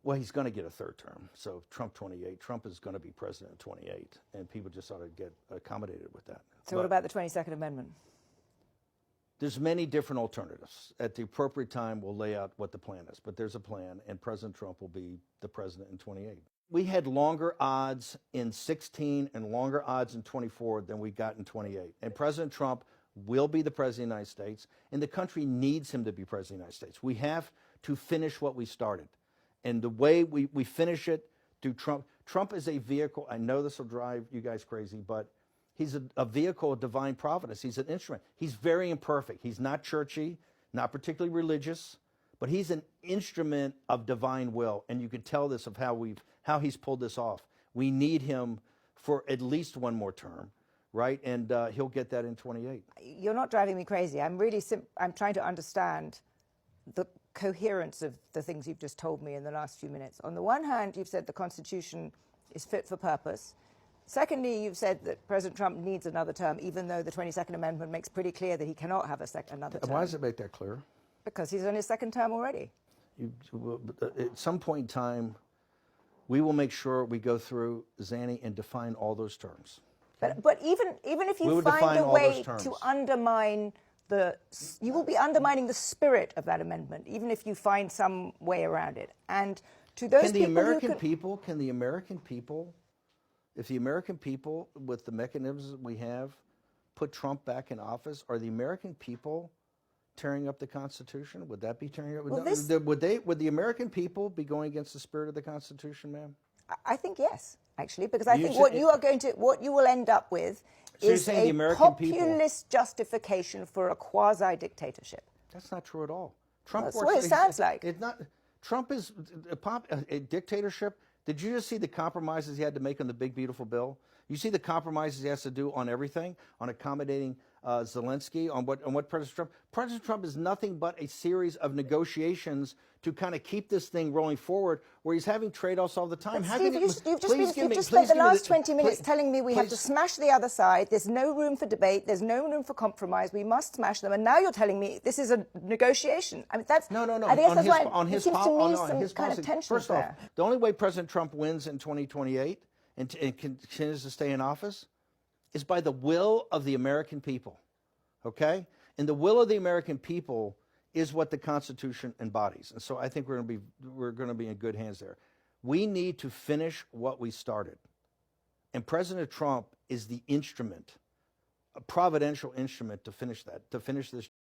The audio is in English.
Well, he's going to get a third term. So Trump 28. Trump is going to be president in 28, and people just ought to get accommodated with that. So what about the 22nd Amendment? There's many different alternatives. At the appropriate time, we'll lay out what the plan is. But there's a plan, and President Trump will be the president in 28. We had longer odds in 16 and longer odds in 24 than we got in 28. And President Trump will be the president of the United States, and the country needs him to be president of the United States. We have to finish what we started. And the way we finish it through Trump. Trump is a vehicle. I know this will drive you guys crazy, but he's a vehicle of divine providence. He's an instrument. He's very imperfect. He's not churchy, not particularly religious, but he's an instrument of divine will. And you can tell this of how he's pulled this off. We need him for at least one more term, right? And he'll get that in 28. You're not driving me crazy. I'm trying to understand the coherence of the things you've just told me in the last few minutes. On the one hand, you've said the Constitution is fit for purpose. Secondly, you've said that President Trump needs another term, even though the 22nd Amendment makes pretty clear that he cannot have another term. Why does it make that clear? Because he's on his second term already. At some point in time, we will make sure we go through, Zanny, and define all those terms. But even if you find a way to undermine you will be undermining the spirit of that amendment, even if you find some way around it. And to those Can the American people, if the American people, with the mechanisms that we have, put Trump back in office, are the American people tearing up the Constitution? Would that be tearing up? Well, would the American people be going against the spirit of the Constitution, ma'am? I think yes, actually, because I think what you will end up with is a populist justification for a quasi-dictatorship. That's not true at all. That's what it sounds like. Trump is a dictatorship. Did you just see the compromises he had to make on the big, beautiful bill? You see the compromises he has to do on everything, on accommodating Zelensky, on what President Trump. President Trump is nothing but a series of negotiations to kind of keep this thing rolling forward, where he's having trade-offs all the time. But Steve, you've just spent the last 20 minutes telling me we have to smash the other side. There's no room for debate. There's no room for compromise. We must smash them. And now you're telling me this is a negotiation. I mean, that's no. I guess that's why on some his kind of tension First off, the only way President Trump wins in 2028 and continues to stay in office is by the will of the American people. Okay? And the will of the American people is what the Constitution embodies. And so I think we're going to be in good hands there. We need to finish what we started. And President Trump is the instrument, a providential instrument to finish that, to finish this